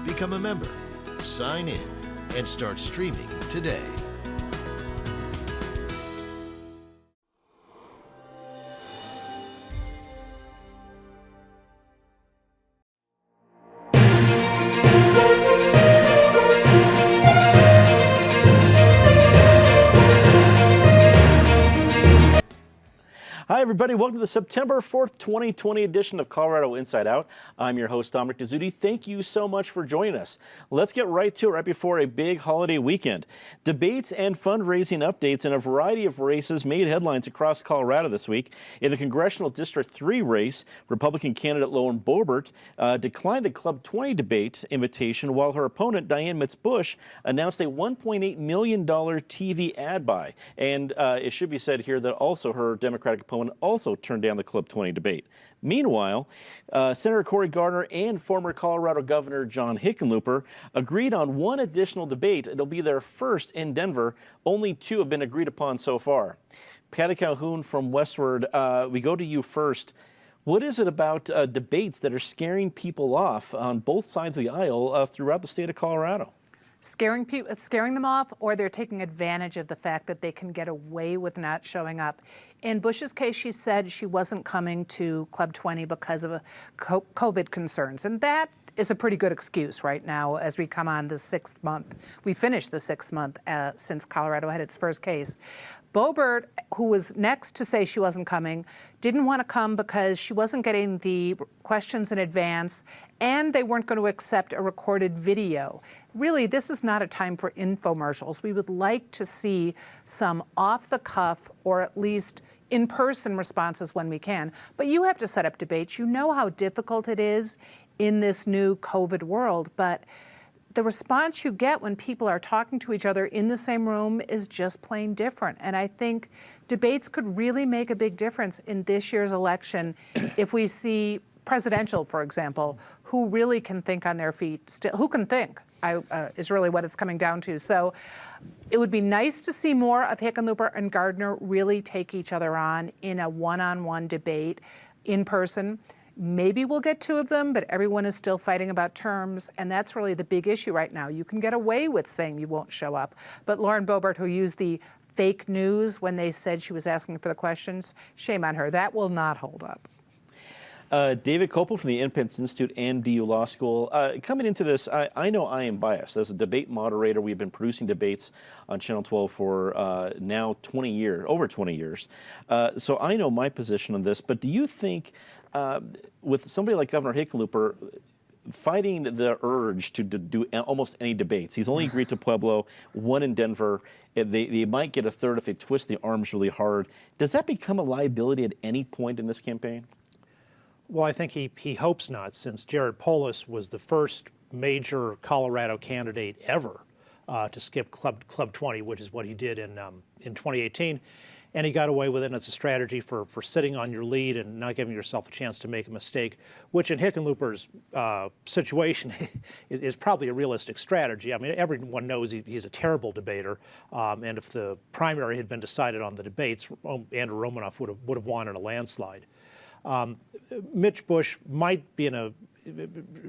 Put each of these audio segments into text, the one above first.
Become a member, sign in, and start streaming today. Hi, everybody. Welcome to the September 4th, 2020 edition of Colorado Inside Out. I'm your host, Dominic Dezzutti. Thank you so much for joining us. Let's get right to it right before a big holiday weekend. Debates and fundraising updates in a variety of races made headlines across Colorado this week. In the Congressional District 3 race, Republican candidate Lauren Boebert declined the Club 20 debate invitation, while her opponent, Diane Mitz-Bush, announced a $1.8 million TV ad buy. And it should be said here that also her Democratic opponent also turned down the Club 20 debate. Meanwhile, Senator Cory Gardner and former Colorado Governor John Hickenlooper agreed on one additional debate. It'll be their first in Denver. Only two have been agreed upon so far. Patty Calhoun from Westward, we go to you first. What is it about debates that are scaring people off on both sides of the aisle throughout the state of Colorado? Scaring them off, or they're taking advantage of the fact that they can get away with not showing up. In Bush's case, she said she wasn't coming to Club 20 because of COVID concerns, and that is a pretty good excuse right now as we come on the 6th month. We finished the 6th month since Colorado had its first case. Boebert, who was next to say she wasn't coming, didn't want to come because she wasn't getting the questions in advance and they weren't going to accept a recorded video. Really, this is not a time for infomercials. We would like to see some off-the-cuff or at least in-person responses when we can. But you have to set up debates. You know how difficult it is in this new COVID world, but the response you get when people are talking to each other in the same room is just plain different. And I think debates could really make a big difference in this year's election if we see presidential, for example, who really can think on their feet, who can think is really what it's coming down to. So it would be nice to see more of Hickenlooper and Gardner really take each other on in a one-on-one debate in person. Maybe we'll get two of them, but everyone is still fighting about terms, and that's really the big issue right now. You can get away with saying you won't show up, but Lauren Boebert, who used the fake news when they said she was asking for the questions, shame on her. That will not hold up. David Kopel from the Independence Institute and DU Law School. Coming into this, I know I am biased. As a debate moderator, we've been producing debates on Channel 12 for now 20 years, over 20 years. So I know my position on this, but do you think with somebody like Governor Hickenlooper fighting the urge to do almost any debates, he's only agreed to Pueblo, one in Denver, they might get a third if they twist the arms really hard. Does that become a liability at any point in this campaign? Well, I think he hopes not, since Jared Polis was the first major Colorado candidate ever to skip Club 20, which is what he did in 2018. And he got away with it, and it's a strategy for sitting on your lead and not giving yourself a chance to make a mistake, which in Hickenlooper's situation is probably a realistic strategy. I mean, everyone knows he's a terrible debater, and if the primary had been decided on the debates, Andrew Romanoff would have won in a landslide. Mitch Bush might be in a,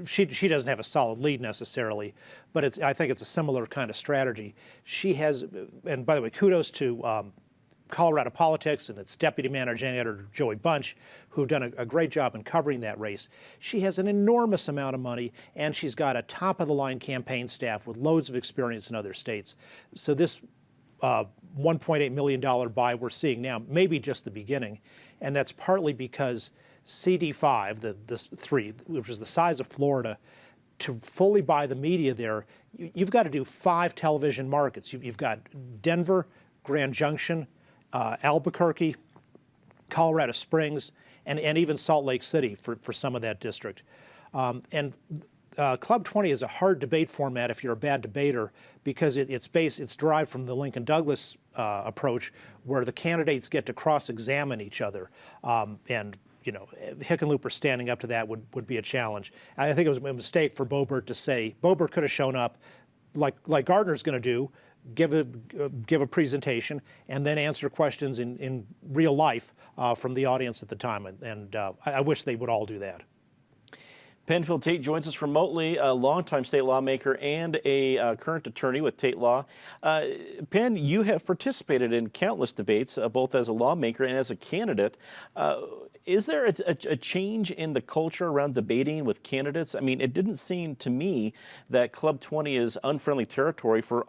she doesn't have a solid lead necessarily, but I think it's a similar kind of strategy. She has, and by the way, kudos to Colorado Politics and its deputy managing editor, Joey Bunch, who've done a great job in covering that race. She has an enormous amount of money, and she's got a top-of-the-line campaign staff with loads of experience in other states. So this $1.8 million buy we're seeing now may be just the beginning, and that's partly because CD5, the 3, which is the size of Florida, to fully buy the media there, you've got to do 5 television markets. You've got Denver, Grand Junction, Albuquerque, Colorado Springs, and even Salt Lake City for some of that district. Club 20 is a hard debate format if you're a bad debater, because it's derived from the Lincoln Douglas approach, where the candidates get to cross-examine each other. And you know, Hickenlooper standing up to that would be a challenge. I think it was a mistake for Boebert to say, Boebert could have shown up like Gardner's going to do, give a presentation, and then answer questions in real life from the audience at the time. And I wish they would all do that. Penfield Tate joins us remotely, a longtime state lawmaker and a current attorney with Tate Law. Penn, you have participated in countless debates, both as a lawmaker and as a candidate. Is there a change in the culture around debating with candidates? I mean, it didn't seem to me that Club 20 is unfriendly territory for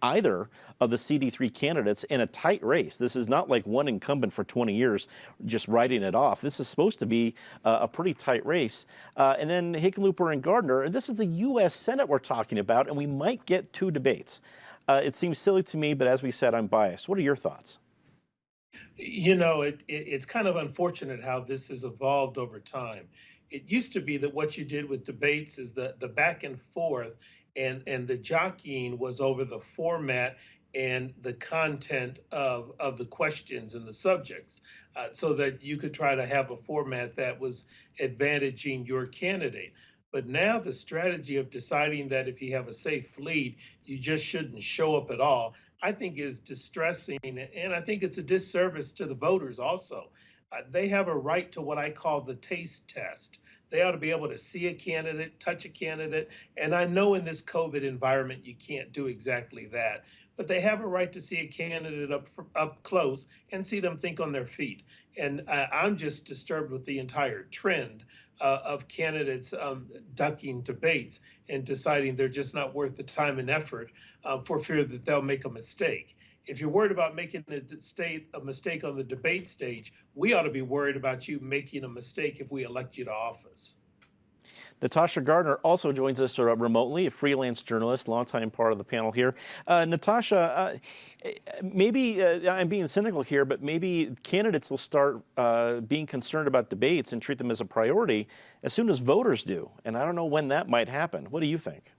either of the CD3 candidates in a tight race. This is not like one incumbent for 20 years just writing it off. This is supposed to be a pretty tight race. And then Hickenlooper and Gardner, and this is the U.S. Senate we're talking about, and we might get 2 debates. It seems silly to me, but as we said, I'm biased. What are your thoughts? You know, it's kind of unfortunate how this has evolved over time. It used to be that what you did with debates is the back and forth and the jockeying was over the format and the content of the questions and the subjects, so that you could try to have a format that was advantaging your candidate. But now the strategy of deciding that if you have a safe lead, you just shouldn't show up at all, I think is distressing, and I think it's a disservice to the voters also. They have a right to what I call the taste test. They ought to be able to see a candidate, touch a candidate, and I know in this COVID environment you can't do exactly that, but they have a right to see a candidate up close and see them think on their feet. And I'm just disturbed with the entire trend of candidates ducking debates and deciding they're just not worth the time and effort for fear that they'll make a mistake. If you're worried about making a mistake on the debate stage, we ought to be worried about you making a mistake if we elect you to office. Natasha Gardner also joins us remotely, a freelance journalist, longtime part of the panel here. Natasha, maybe I'm being cynical here, but maybe candidates will start being concerned about debates and treat them as a priority as soon as voters do. And I don't know when that might happen. What do you think?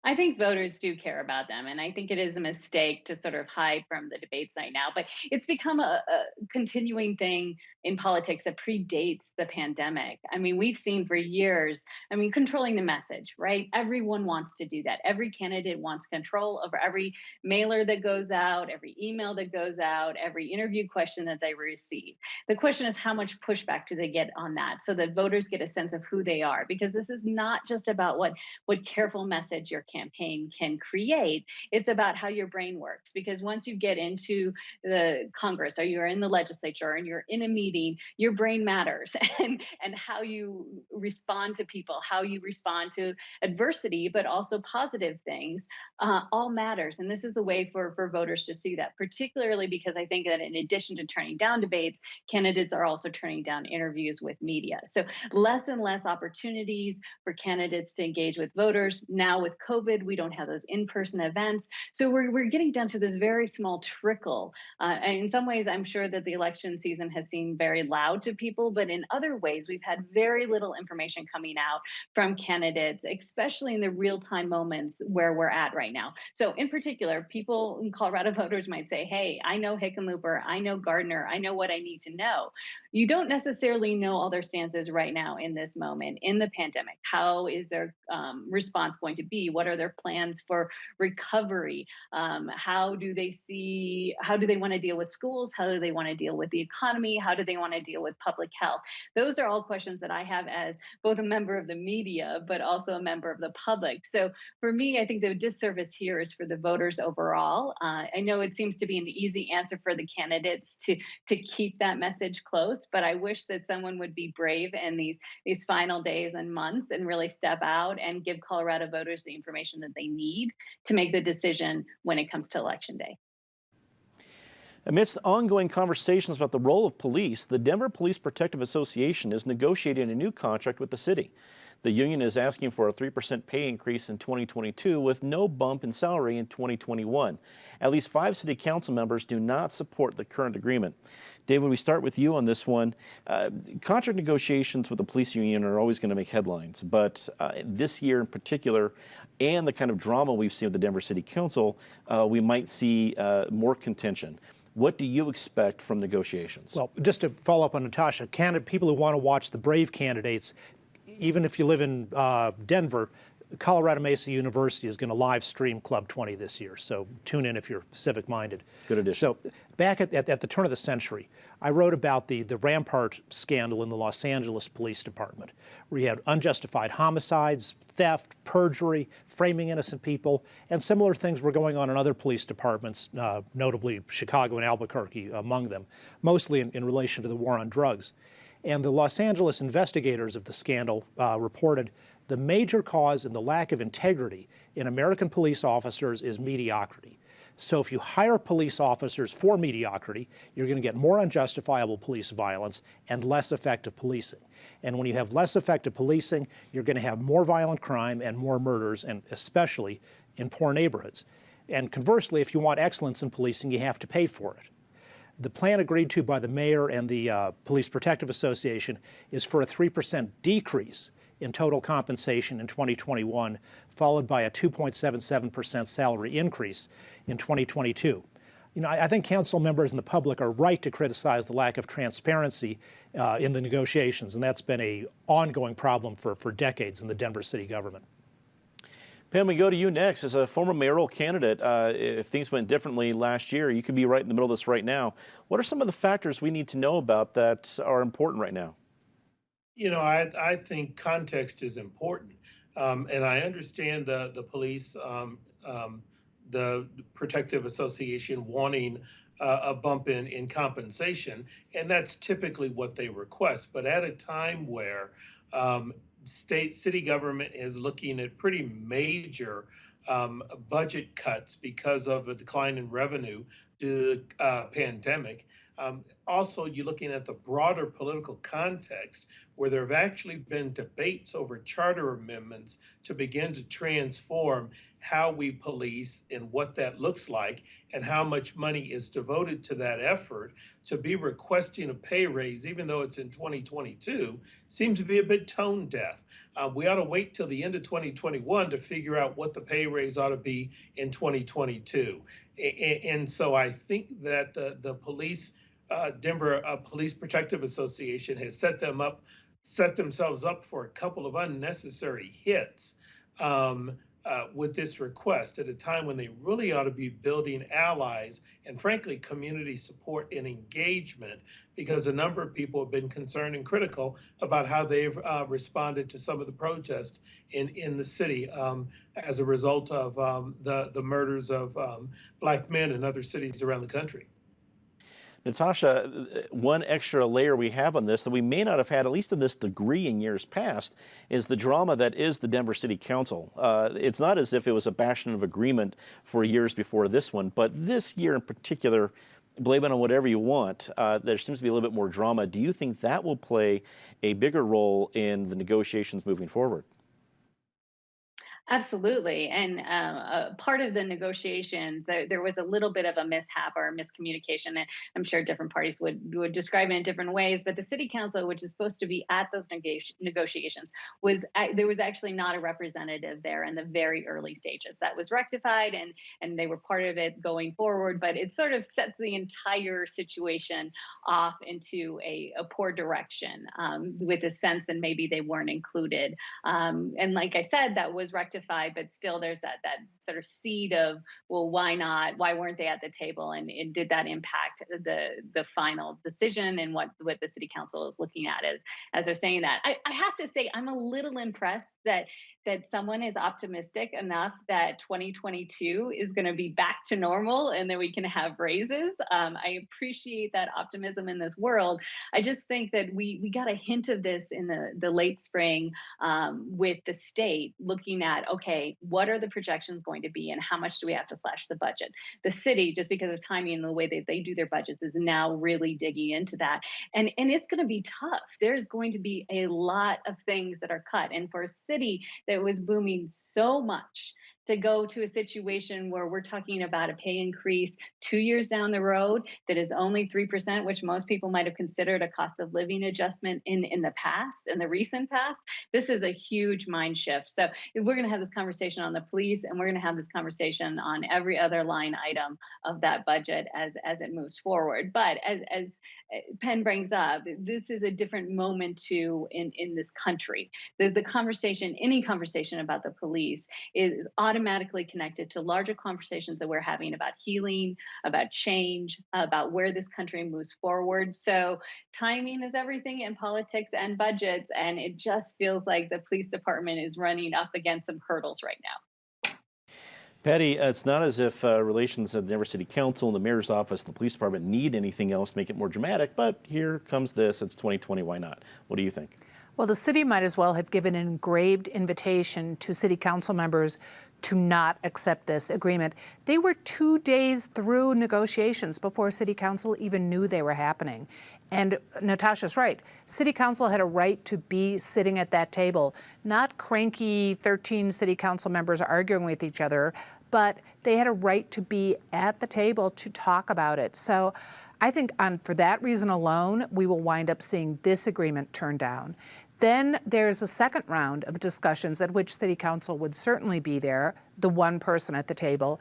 I think voters do care about them, and I think it is a mistake to sort of hide from the debates right now. But it's become a continuing thing in politics that predates the pandemic. I mean, we've seen for years, controlling the message, right? Everyone wants to do that. Every candidate wants control over every mailer that goes out, every email that goes out, every interview question that they receive. The question is, how much pushback do they get on that so that voters get a sense of who they are? Because this is not just about what careful message your campaign can create. It's about how your brain works, because once you get into the Congress or you're in the legislature and you're in a meeting, your brain matters, and how you respond to people, how you respond to adversity, but also positive things, all matters. And this is a way for voters to see that, particularly because I think that in addition to turning down debates, candidates are also turning down interviews with media. So less and less opportunities for candidates to engage with voters. Now with COVID, we don't have those in-person events. So we're getting down to this very small trickle. And in some ways, I'm sure that the election season has seemed very loud to people, but in other ways, we've had very little information coming out from candidates, especially in the real-time moments where we're at right now. So in particular, people in Colorado, voters might say, hey, I know Hickenlooper, I know Gardner, I know what I need to know. You don't necessarily know all their stances right now in this moment in the pandemic. How is their response going to be? What are their plans for recovery? How do they want to deal with schools? How do they want to deal with the economy? How do they want to deal with public health? Those are all questions that I have as both a member of the media, but also a member of the public. So for me, I think the disservice here is for the voters overall. I know it seems to be an easy answer for the candidates to keep that message close, but I wish that someone would be brave in these final days and months and really step out and give Colorado voters the information that they need to make the decision when it comes to Election Day. Amidst ongoing conversations about the role of police, the Denver Police Protective Association is negotiating a new contract with the city. The union is asking for a 3% pay increase in 2022 with no bump in salary in 2021. At least 5 city council members do not support the current agreement. David, we start with you on this one. Contract negotiations with the police union are always going to make headlines, but this year in particular, and the kind of drama we've seen with the Denver City Council, we might see more contention. What do you expect from negotiations? Well, just to follow up on Natasha, people who want to watch the brave candidates, even if you live in Denver, Colorado Mesa University is going to live stream Club 20 this year, so tune in if you're civic-minded. Good addition. So back at the turn of the century, I wrote about the Rampart scandal in the Los Angeles Police Department, where you had unjustified homicides, theft, perjury, framing innocent people, and similar things were going on in other police departments, notably Chicago and Albuquerque among them, mostly in relation to the war on drugs. And the Los Angeles investigators of the scandal reported the major cause in the lack of integrity in American police officers is mediocrity. So if you hire police officers for mediocrity, you're going to get more unjustifiable police violence and less effective policing. And when you have less effective policing, you're going to have more violent crime and more murders, and especially in poor neighborhoods. And conversely, if you want excellence in policing, you have to pay for it. The plan agreed to by the mayor and the Police Protective Association is for a 3% decrease in total compensation in 2021, followed by a 2.77% salary increase in 2022. You know, I think council members and the public are right to criticize the lack of transparency in the negotiations, and that's been an ongoing problem for decades in the Denver city government. Pam, we go to you next. As a former mayoral candidate, if things went differently last year, you could be right in the middle of this right now. What are some of the factors we need to know about that are important right now? You know, I think context is important, and I understand the police, the Protective Association wanting a bump in compensation, and that's typically what they request. But at a time where city government is looking at pretty major budget cuts because of a decline in revenue due to the pandemic. Also, you're looking at the broader political context where there have actually been debates over charter amendments to begin to transform how we police and what that looks like and how much money is devoted to that effort. To be requesting a pay raise, even though it's in 2022, seems to be a bit tone deaf. We ought to wait till the end of 2021 to figure out what the pay raise ought to be in 2022. And so I think that the police, Denver Police Protective Association has set themselves up for a couple of unnecessary hits with this request at a time when they really ought to be building allies and, frankly, community support and engagement, because a number of people have been concerned and critical about how they've responded to some of the protests in the city as a result of the murders of Black men in other cities around the country. Natasha, one extra layer we have on this that we may not have had, at least in this degree in years past, is the drama that is the Denver City Council. It's not as if it was a bastion of agreement for years before this one, but this year in particular, blame it on whatever you want, there seems to be a little bit more drama. Do you think that will play a bigger role in the negotiations moving forward? Absolutely. And part of the negotiations, there was a little bit of a mishap or miscommunication. And I'm sure different parties would describe it in different ways. But the city council, which is supposed to be at those negotiations, there was actually not a representative there in the very early stages. That was rectified, and they were part of it going forward. But it sort of sets the entire situation off into a poor direction with a sense, and maybe they weren't included. And like I said, that was rectified. But still there's that sort of seed of, well, why not? Why weren't they at the table? And did that impact the final decision and what the city council is looking at as they're saying that? I have to say, I'm a little impressed that someone is optimistic enough that 2022 is going to be back to normal and that we can have raises. I appreciate that optimism in this world. I just think that we got a hint of this in the late spring with the state looking at, okay, what are the projections going to be and how much do we have to slash the budget? The city, just because of timing and the way that they do their budgets, is now really digging into that. And it's going to be tough. There's going to be a lot of things that are cut. And for a city that was booming so much to go to a situation where we're talking about a pay increase 2 years down the road that is only 3%, which most people might have considered a cost of living adjustment in the past, in the recent past. This is a huge mind shift. So we're going to have this conversation on the police, and we're going to have this conversation on every other line item of that budget as it moves forward. But as Penn brings up, this is a different moment too in this country. The conversation, any conversation about the police, is automatically connected to larger conversations that we're having about healing, about change, about where this country moves forward. So timing is everything in politics and budgets, and it just feels like the police department is running up against some hurdles right now. Patty, it's not as if relations at the Denver City Council and the mayor's office and the police department need anything else to make it more dramatic, but here comes this. It's 2020. Why not? What do you think? Well, the city might as well have given an engraved invitation to city council members to not accept this agreement. They were 2 days through negotiations before city council even knew they were happening. And Natasha's right. City council had a right to be sitting at that table, not cranky 13 city council members arguing with each other, but they had a right to be at the table to talk about it. So I think for that reason alone, we will wind up seeing this agreement turned down. Then there's a second round of discussions at which city council would certainly be there, the one person at the table.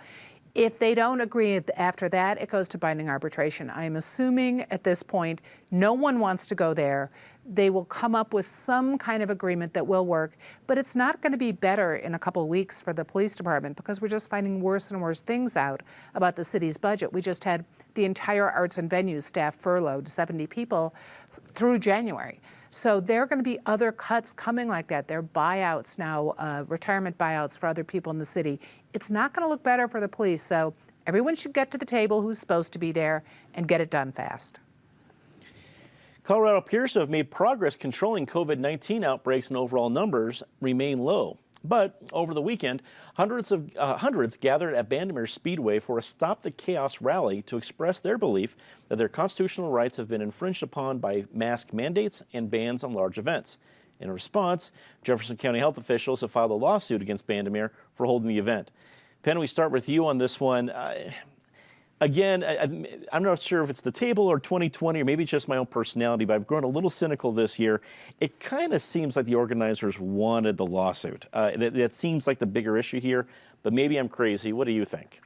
If they don't agree after that, it goes to binding arbitration. I am assuming at this point, no one wants to go there. They will come up with some kind of agreement that will work, but it's not going to be better in a couple of weeks for the police department because we're just finding worse and worse things out about the city's budget. We just had the entire arts and venues staff furloughed, 70 people through January. So there are going to be other cuts coming like that. There are buyouts now, retirement buyouts for other people in the city. It's not going to look better for the police. So everyone should get to the table who's supposed to be there and get it done fast. Colorado appears to have made progress controlling COVID-19 outbreaks, and overall numbers remain low. But over the weekend, hundreds gathered at Bandimere Speedway for a Stop the Chaos rally to express their belief that their constitutional rights have been infringed upon by mask mandates and bans on large events. In response, Jefferson County Health officials have filed a lawsuit against Bandimere for holding the event. Penn, we start with you on this one. Again, I'm not sure if it's the table or 2020 or maybe it's just my own personality, but I've grown a little cynical this year. It kind of seems like the organizers wanted the lawsuit. That seems like the bigger issue here, but maybe I'm crazy. What do you think?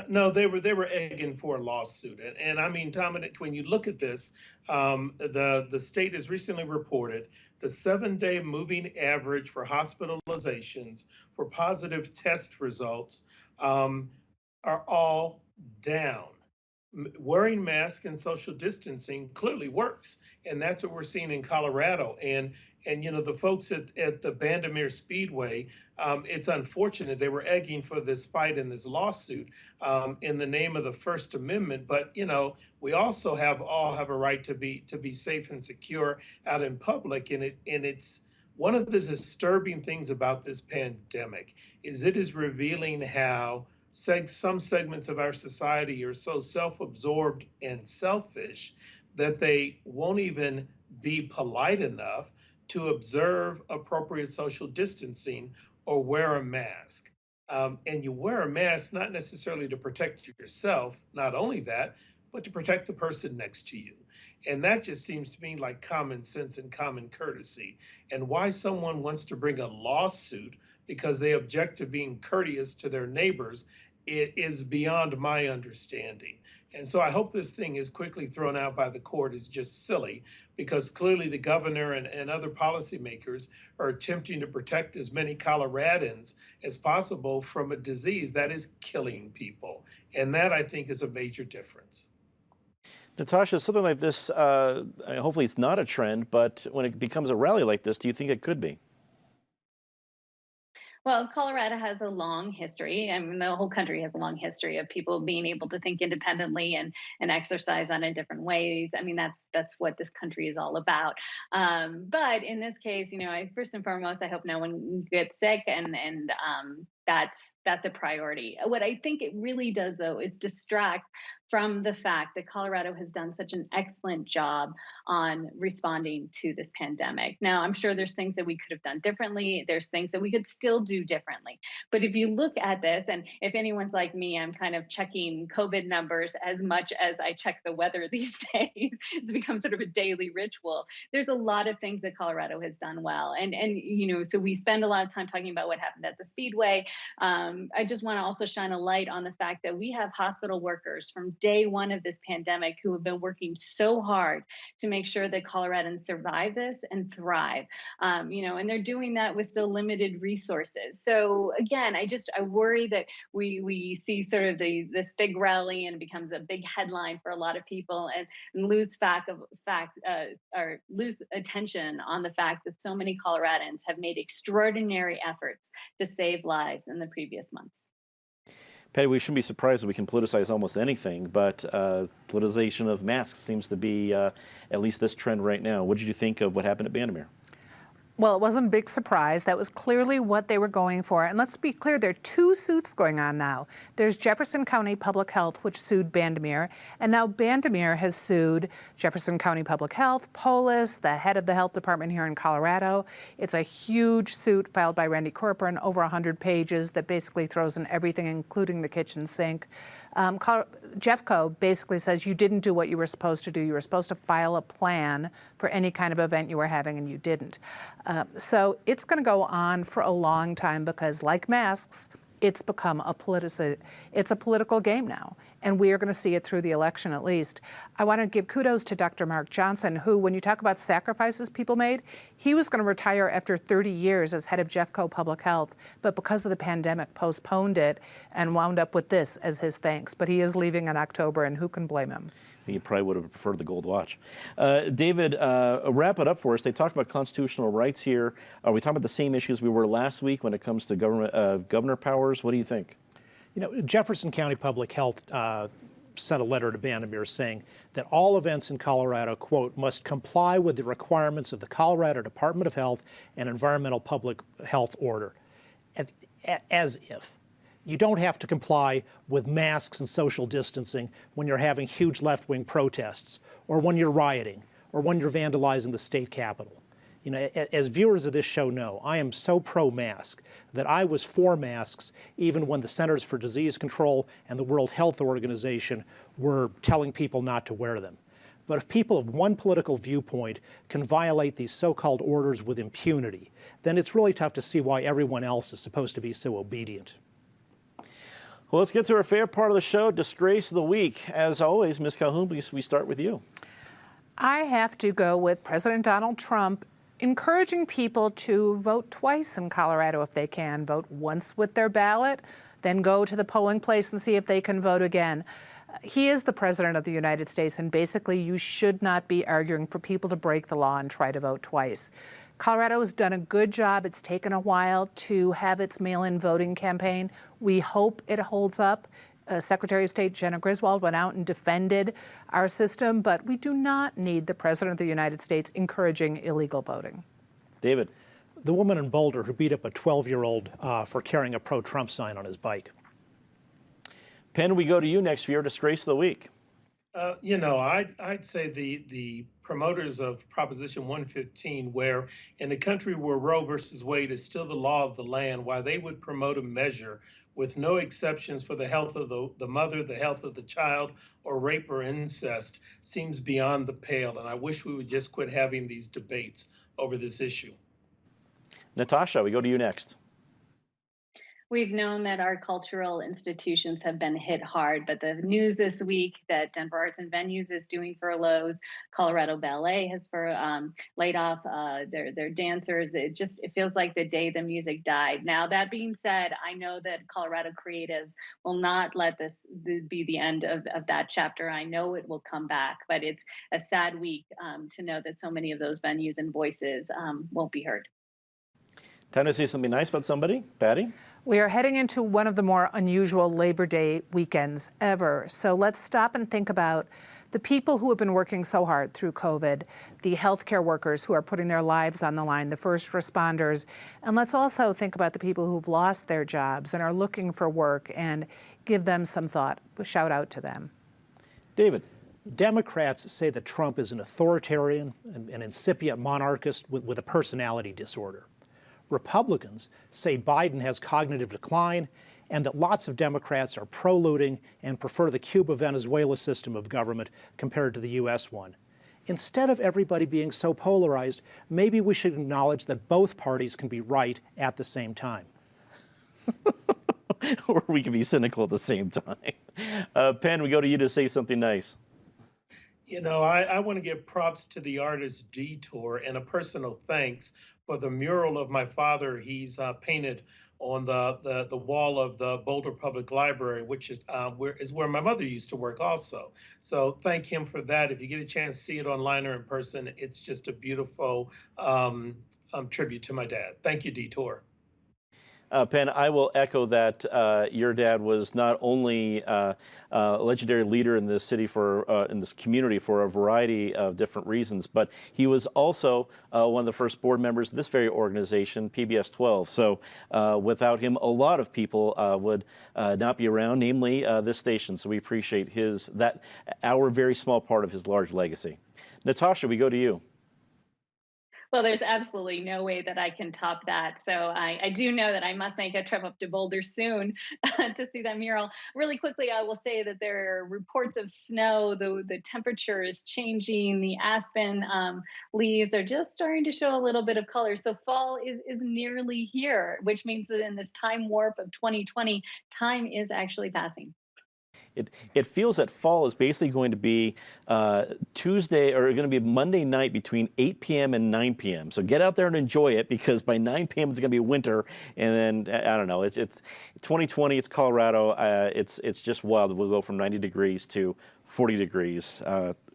No, they were egging for a lawsuit, and I mean, Dominic, when you look at this, the state has recently reported the 7-day moving average for hospitalizations for positive test results are all down. Wearing masks and social distancing clearly works, and that's what we're seeing in Colorado. And you know, the folks at the Bandimere Speedway, it's unfortunate they were egging for this fight and this lawsuit in the name of the First Amendment. But you know, we also all have a right to be safe and secure out in public, and it's one of the disturbing things about this pandemic is it is revealing how some segments of our society are so self-absorbed and selfish that they won't even be polite enough to observe appropriate social distancing or wear a mask. And you wear a mask not necessarily to protect yourself, not only that, but to protect the person next to you. And that just seems to me like common sense and common courtesy. And why someone wants to bring a lawsuit because they object to being courteous to their neighbors, it is beyond my understanding. And so I hope this thing is quickly thrown out by the court is just silly, because clearly the governor and other policymakers are attempting to protect as many Coloradans as possible from a disease that is killing people. And that, I think, is a major difference. Natasha, something like this, hopefully it's not a trend, but when it becomes a rally like this, do you think it could be? Well, Colorado has a long history. I mean, the whole country has a long history of people being able to think independently and exercise on in different ways. I mean, that's what this country is all about. But in this case, you know, first and foremost, I hope no one gets sick, and that's a priority. What I think it really does, though, is distract from the fact that Colorado has done such an excellent job on responding to this pandemic. Now, I'm sure there's things that we could have done differently. There's things that we could still do differently. But if you look at this, and if anyone's like me, I'm kind of checking COVID numbers as much as I check the weather these days. It's become sort of a daily ritual. There's a lot of things that Colorado has done well. And so we spend a lot of time talking about what happened at the Speedway. I just want to also shine a light on the fact that we have hospital workers from day one of this pandemic who have been working so hard to make sure that Coloradans survive this and thrive. And they're doing that with still limited resources. So again, I worry that we see sort of this big rally and it becomes a big headline for a lot of people and lose lose attention on the fact that so many Coloradans have made extraordinary efforts to save lives in the previous months. Patty, we shouldn't be surprised that we can politicize almost anything, but politicization of masks seems to be at least this trend right now. What did you think of what happened at Bandimere? Well, it wasn't a big surprise. That was clearly what they were going for. And let's be clear, there are two suits going on now. There's Jefferson County Public Health, which sued Bandimere, and now Bandimere has sued Jefferson County Public Health, Polis, the head of the health department here in Colorado. It's a huge suit filed by Randy Corcoran, over 100 pages, that basically throws in everything, including the kitchen sink. Jeffco basically says you didn't do what you were supposed to do. You were supposed to file a plan for any kind of event you were having, and you didn't. So it's going to go on for a long time because, like masks, it's become a political game now, and we are going to see it through the election at least. I want to give kudos to Dr. Mark Johnson, who, when you talk about sacrifices people made, he was going to retire after 30 years as head of Jeffco Public Health, but because of the pandemic postponed it and wound up with this as his thanks. But he is leaving in October, and who can blame him? You probably would have preferred the gold watch. David, wrap it up for us. They talk about constitutional rights here. Are we talking about the same issues we were last week when it comes to governor powers? What do you think? Jefferson County Public Health sent a letter to Bandimere saying that all events in Colorado, quote, must comply with the requirements of the Colorado Department of Health and Environmental Public Health Order. As if. You don't have to comply with masks and social distancing when you're having huge left-wing protests, or when you're rioting, or when you're vandalizing the state capitol. As viewers of this show know, I am so pro-mask that I was for masks even when the Centers for Disease Control and the World Health Organization were telling people not to wear them. But if people of one political viewpoint can violate these so-called orders with impunity, then it's really tough to see why everyone else is supposed to be so obedient. Well, let's get to our favorite part of the show, Disgrace of the Week. As always, Ms. Calhoun, we start with you. I have to go with President Donald Trump encouraging people to vote twice in Colorado if they can. Vote once with their ballot, then go to the polling place and see if they can vote again. He is the President of the United States, and basically you should not be arguing for people to break the law and try to vote twice. Colorado has done a good job. It's taken a while to have its mail-in voting campaign. We hope it holds up. Secretary of State Jenna Griswold went out and defended our system, but we do not need the President of the United States encouraging illegal voting. David. The woman in Boulder who beat up a 12-year-old for carrying a pro-Trump sign on his bike. Penn, we go to you next for your Disgrace of the Week. I'd say the promoters of Proposition 115, where in a country where Roe versus Wade is still the law of the land, why they would promote a measure with no exceptions for the health of the mother, the health of the child, or rape or incest seems beyond the pale. And I wish we would just quit having these debates over this issue. Natasha, we go to you next. We've known that our cultural institutions have been hit hard, but the news this week that Denver Arts and Venues is doing furloughs, Colorado Ballet has laid off their dancers. It feels like the day the music died. Now, that being said, I know that Colorado creatives will not let this be the end of that chapter. I know it will come back, but it's a sad week to know that so many of those venues and voices won't be heard. Time to say something nice about somebody. Patty? We are heading into one of the more unusual Labor Day weekends ever. So let's stop and think about the people who have been working so hard through COVID, the healthcare workers who are putting their lives on the line, the first responders, and let's also think about the people who've lost their jobs and are looking for work and give them some thought. Shout out to them. David. Democrats say that Trump is an authoritarian, an incipient monarchist with a personality disorder. Republicans say Biden has cognitive decline and that lots of Democrats are pro-looting and prefer the Cuba-Venezuela system of government compared to the U.S. one. Instead of everybody being so polarized, maybe we should acknowledge that both parties can be right at the same time. Or we can be cynical at the same time. Penn, we go to you to say something nice. You know, I want to give props to the artist Detour and a personal thanks for the mural of my father he's painted on the wall of the Boulder Public Library, which is where my mother used to work also. So thank him for that. If you get a chance to see it online or in person, it's just a beautiful tribute to my dad. Thank you, Detour. Penn, I will echo that your dad was not only a legendary leader in this city in this community for a variety of different reasons, but he was also one of the first board members of this very organization, PBS 12. So without him, a lot of people would not be around, namely this station. So we appreciate our very small part of his large legacy. Natasha, we go to you. Well, there's absolutely no way that I can top that. So I do know that I must make a trip up to Boulder soon to see that mural. Really quickly, I will say that there are reports of snow. The temperature is changing. The aspen leaves are just starting to show a little bit of color. So fall is nearly here, which means that in this time warp of 2020, time is actually passing. It feels that fall is basically going to be Tuesday, or going to be Monday night between 8 p.m. and 9 p.m. So get out there and enjoy it, because by 9 p.m. it's going to be winter, and then I don't know. It's 2020. It's Colorado. It's just wild. We'll go from 90 degrees to 40 degrees.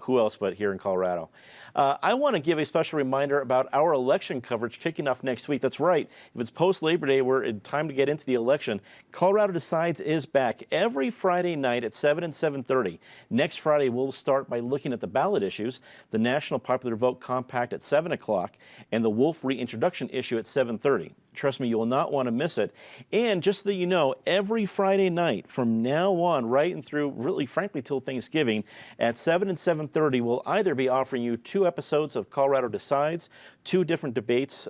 Who else but here in Colorado? I want to give a special reminder about our election coverage kicking off next week. That's right. If it's post-Labor Day, we're in time to get into the election. Colorado Decides is back every Friday night at 7 and 7:30. Next Friday, we'll start by looking at the ballot issues, the National Popular Vote Compact at 7 o'clock, and the Wolf reintroduction issue at 7:30. Trust me, you will not want to miss it. And just so that you know, every Friday night from now on, right and through, really frankly, till Thanksgiving, at 7 and 7:30, we'll either be offering you 2 episodes of Colorado Decides, 2 different debates,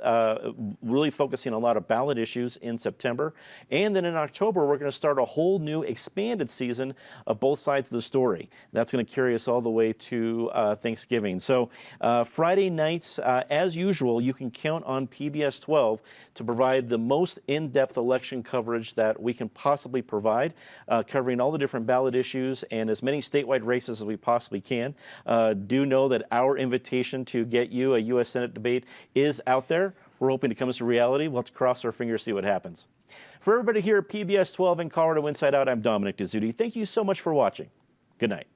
really focusing on a lot of ballot issues in September. And then in October, we're going to start a whole new expanded season of both sides of the story. That's going to carry us all the way to Thanksgiving. So Friday nights, as usual, you can count on PBS 12 to provide the most in-depth election coverage that we can possibly provide, covering all the different ballot issues and as many statewide races as we possibly can. Do know that our invitation to get you a U.S. Senate debate is out there. We're hoping to come to reality. We'll have to cross our fingers, see what happens. For everybody here at PBS 12 and Colorado Inside Out, I'm Dominic Dezzutti. Thank you so much for watching. Good night.